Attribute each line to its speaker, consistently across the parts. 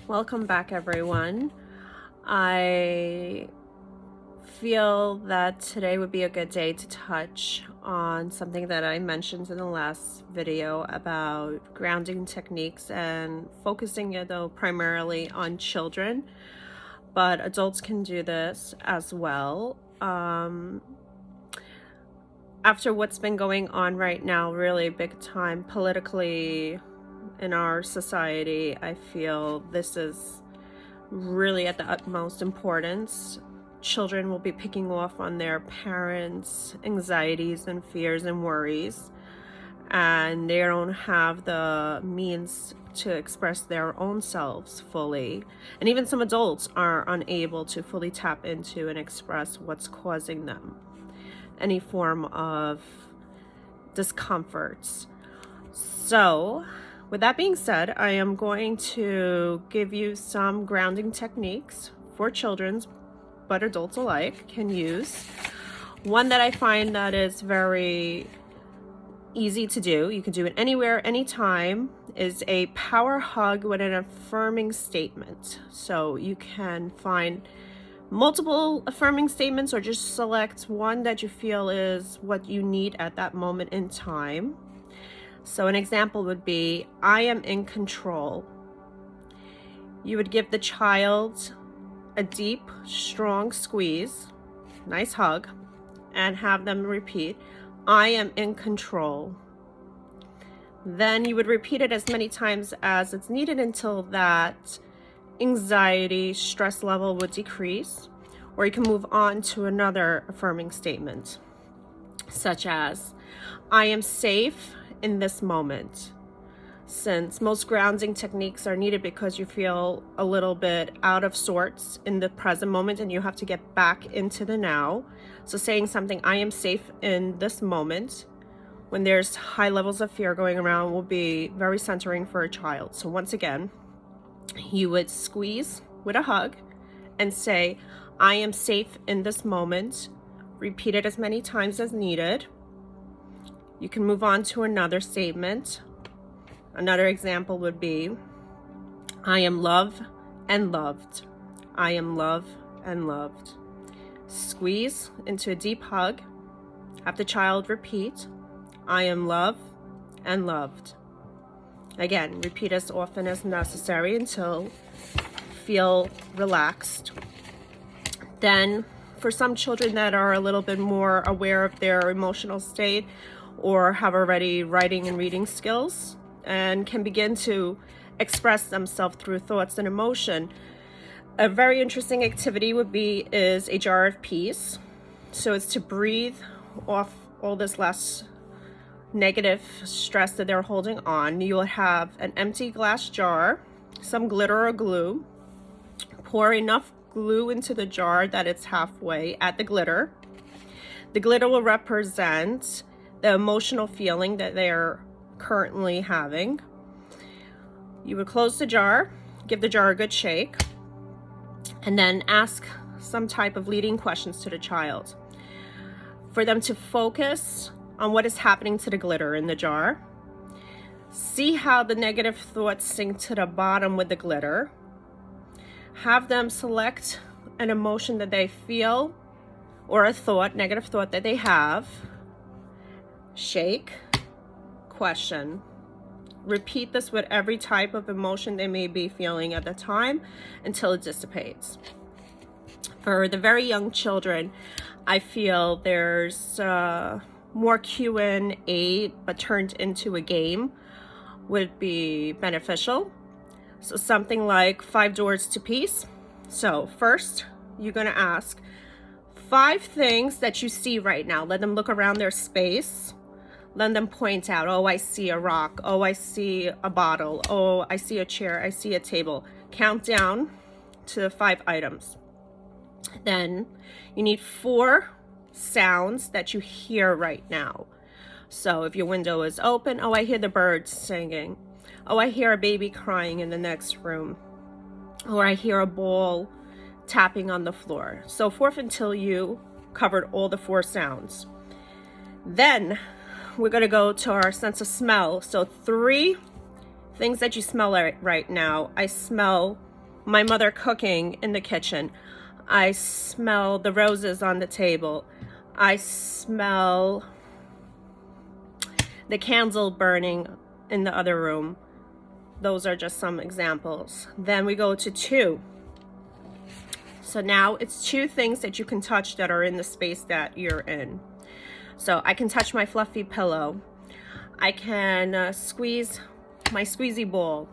Speaker 1: Welcome back, everyone. I feel that today would be a good day to touch on something that I mentioned in the last video about grounding techniques and focusing it though primarily on children, but adults can do this as well. After what's been going on right now, really big time politically in our society, I feel this is really at the utmost importance. Children will be picking off on their parents' anxieties and fears and worries, and they don't have the means to express their own selves fully. And even some adults are unable to fully tap into and express what's causing them any form of discomforts. So with that being said, I am going to give you some grounding techniques for children, but adults alike can use. One that I find that is very easy to do, you can do it anywhere, anytime, is a power hug with an affirming statement. So you can find multiple affirming statements or just select one that you feel is what you need at that moment in time. So an example would be, I am in control. You would give the child a deep, strong squeeze, nice hug, and have them repeat, I am in control. Then you would repeat it as many times as it's needed until that anxiety, stress level would decrease, or you can move on to another affirming statement, such as, I am safe in this moment. Since most grounding techniques are needed because you feel a little bit out of sorts in the present moment and you have to get back into the now. So saying something, I am safe in this moment, when there's high levels of fear going around, will be very centering for a child. So once again, you would squeeze with a hug and say, I am safe in this moment. Repeat it as many times as needed. You can move on to another statement. Another example would be, I am loved and loved. I am loved and loved. Squeeze into a deep hug. Have the child repeat, I am loved and loved. Again, repeat as often as necessary until you feel relaxed. Then, for some children that are a little bit more aware of their emotional state or have already writing and reading skills and can begin to express themselves through thoughts and emotion, a very interesting activity is a jar of peace. So it's to breathe off all this less negative stress that they're holding on. You'll have an empty glass jar, some glitter or glue. Pour enough glue into the jar that it's halfway at the glitter. The glitter will represent the emotional feeling that they're currently having. You would close the jar, give the jar a good shake, and then ask some type of leading questions to the child for them to focus on what is happening to the glitter in the jar. See how the negative thoughts sink to the bottom with the glitter. Have them select an emotion that they feel or a thought, negative thought that they have. Shake, question. Repeat this with every type of emotion they may be feeling at the time until it dissipates. For the very young children, I feel there's more Q&A but turned into a game would be beneficial. So something like 5 doors to peace. So first, you're going to ask 5 things that you see right now. Let them look around their space. Let them point out, oh, I see a rock. Oh, I see a bottle. Oh, I see a chair. I see a table. Count down to 5 items. Then you need 4 sounds that you hear right now. So if your window is open, oh, I hear the birds singing. Oh, I hear a baby crying in the next room. Or I hear a ball tapping on the floor. So forth until you covered all the 4 sounds. Then we're going to go to our sense of smell. So 3 things that you smell right now. I smell my mother cooking in the kitchen. I smell the roses on the table. I smell the candle burning in the other room. Those are just some examples. Then we go to 2. So now it's 2 things that you can touch that are in the space that you're in. So I can touch my fluffy pillow. I can squeeze my squeezy ball.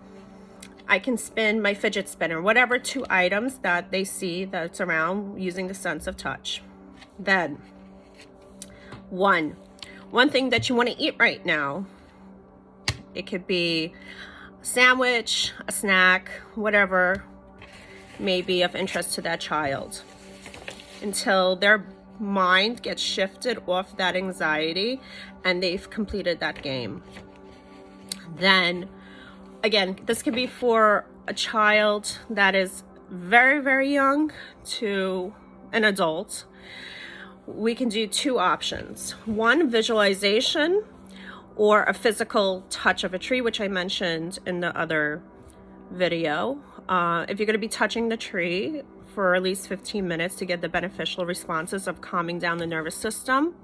Speaker 1: I can spin my fidget spinner, whatever 2 items that they see that's around using the sense of touch. Then one thing that you want to eat right now. It could be a sandwich, a snack, whatever may be of interest to that child, until their mind gets shifted off that anxiety and they've completed that game. Then again, this could be for a child that is very, very young to an adult. We can do 2 options. One, visualization, or a physical touch of a tree, which I mentioned in the other video. If you're going to be touching the tree for at least 15 minutes to get the beneficial responses of calming down the nervous system.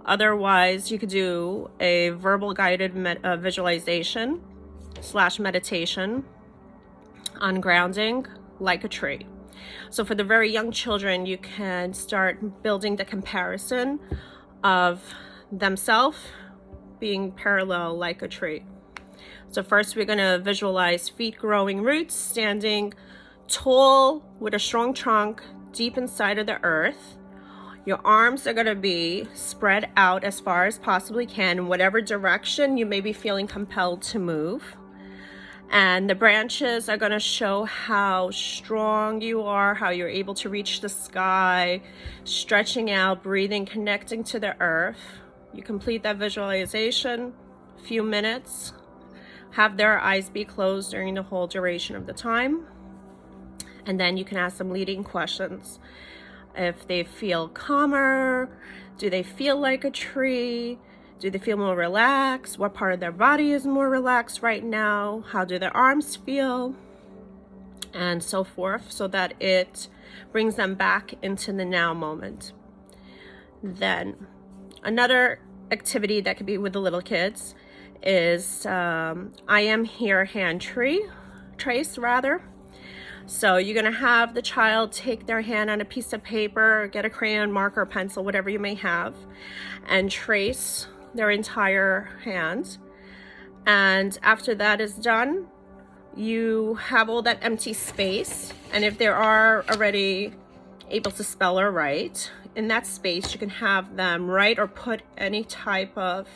Speaker 1: Otherwise, you could do a verbal guided visualization / meditation on grounding like a tree. So for the very young children, you can start building the comparison of themselves being parallel like a tree. So first we're going to visualize feet growing roots, standing tall with a strong trunk deep inside of the earth. Your arms are going to be spread out as far as possibly can in whatever direction you may be feeling compelled to move. And the branches are going to show how strong you are, how you're able to reach the sky, stretching out, breathing, connecting to the earth. You complete that visualization, a few minutes. Have their eyes be closed during the whole duration of the time. And then you can ask them leading questions. If they feel calmer, do they feel like a tree? Do they feel more relaxed? What part of their body is more relaxed right now? How do their arms feel? And so forth, so that it brings them back into the now moment. Then another activity that could be with the little kids is I am here hand trace rather. So you're going to have the child take their hand on a piece of paper, get a crayon, marker, pencil, whatever you may have, and trace their entire hand. And after that is done, you have all that empty space. And if they are already able to spell or write, in that space you can have them write or put any type of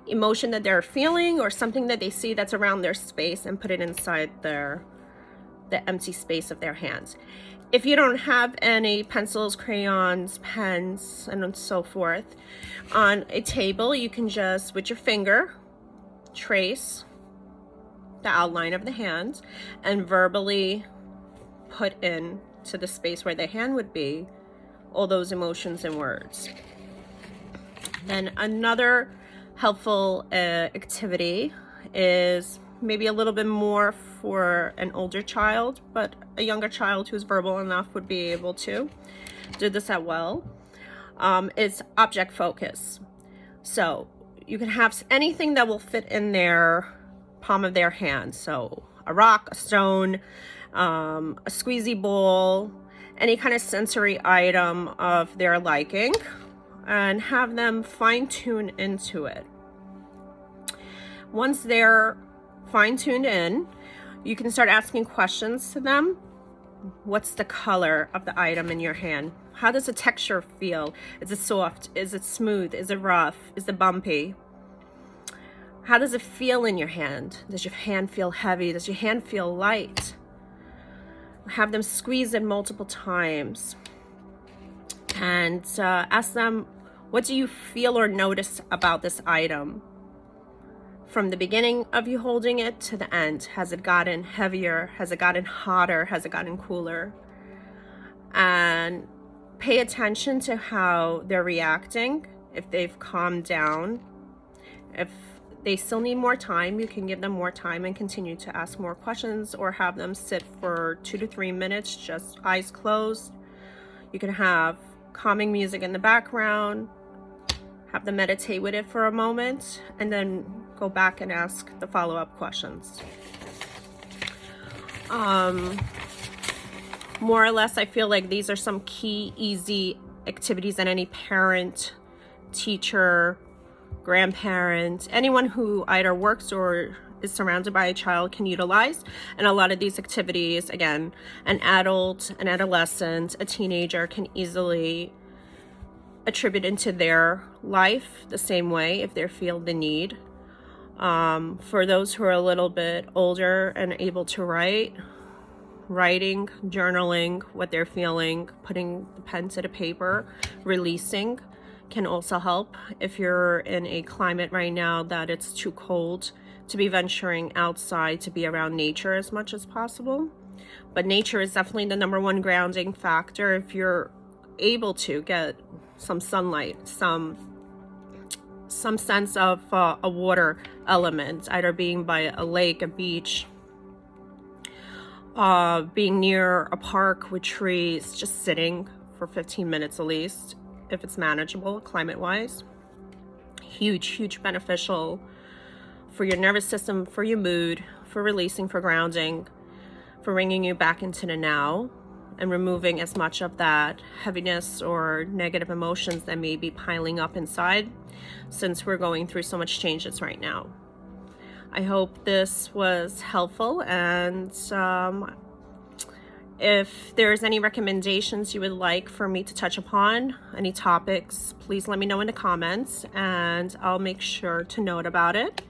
Speaker 1: emotion that they're feeling or something that they see that's around their space and put it inside the empty space of their hands. If you don't have any pencils, crayons, pens, and so forth on a table, you can just, with your finger, trace the outline of the hand and verbally put in to the space where the hand would be all those emotions and words. Then another helpful activity is maybe a little bit more for an older child, but a younger child who's verbal enough would be able to do this as well. It's object focus. So you can have anything that will fit in their palm of their hand. So a rock, a stone, a squeezy ball, any kind of sensory item of their liking, and have them fine-tune into it. Once they're fine-tuned in, you can start asking questions to them. What's the color of the item in your hand? How does the texture feel? Is it soft? Is it smooth? Is it rough? Is it bumpy? How does it feel in your hand? Does your hand feel heavy? Does your hand feel light? Have them squeeze it multiple times. And ask them, what do you feel or notice about this item? From the beginning of you holding it to the end, has it gotten heavier? Has it gotten hotter? Has it gotten cooler? And pay attention to how they're reacting, if they've calmed down, if they still need more time, you can give them more time and continue to ask more questions, or have them sit for 2 to 3 minutes, just eyes closed. You can have calming music in the background, have them meditate with it for a moment, and then go back and ask the follow-up questions. More or less, I feel like these are some key, easy activities that any parent, teacher, grandparent, anyone who either works or is surrounded by a child can utilize. And a lot of these activities, again, an adult, an adolescent, a teenager can easily attribute into their life the same way if they feel the need. For those who are a little bit older and able to writing, journaling what they're feeling, putting the pen to the paper, releasing can also help. If you're in a climate right now that it's too cold to be venturing outside, to be around nature as much as possible. But nature is definitely the #1 grounding factor. If you're able to get some sunlight, some sense of a water element, either being by a lake, a beach, being near a park with trees, just sitting for 15 minutes at least, if it's manageable climate-wise. Huge beneficial for your nervous system, for your mood, for releasing, for grounding, for bringing you back into the now, and removing as much of that heaviness or negative emotions that may be piling up inside, since we're going through so much changes right now. I hope this was helpful, and if there's any recommendations you would like for me to touch upon, any topics, please let me know in the comments and I'll make sure to note about it.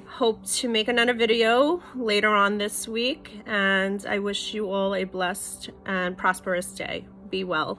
Speaker 1: Hope to make another video later on this week, and I wish you all a blessed and prosperous day. Be well.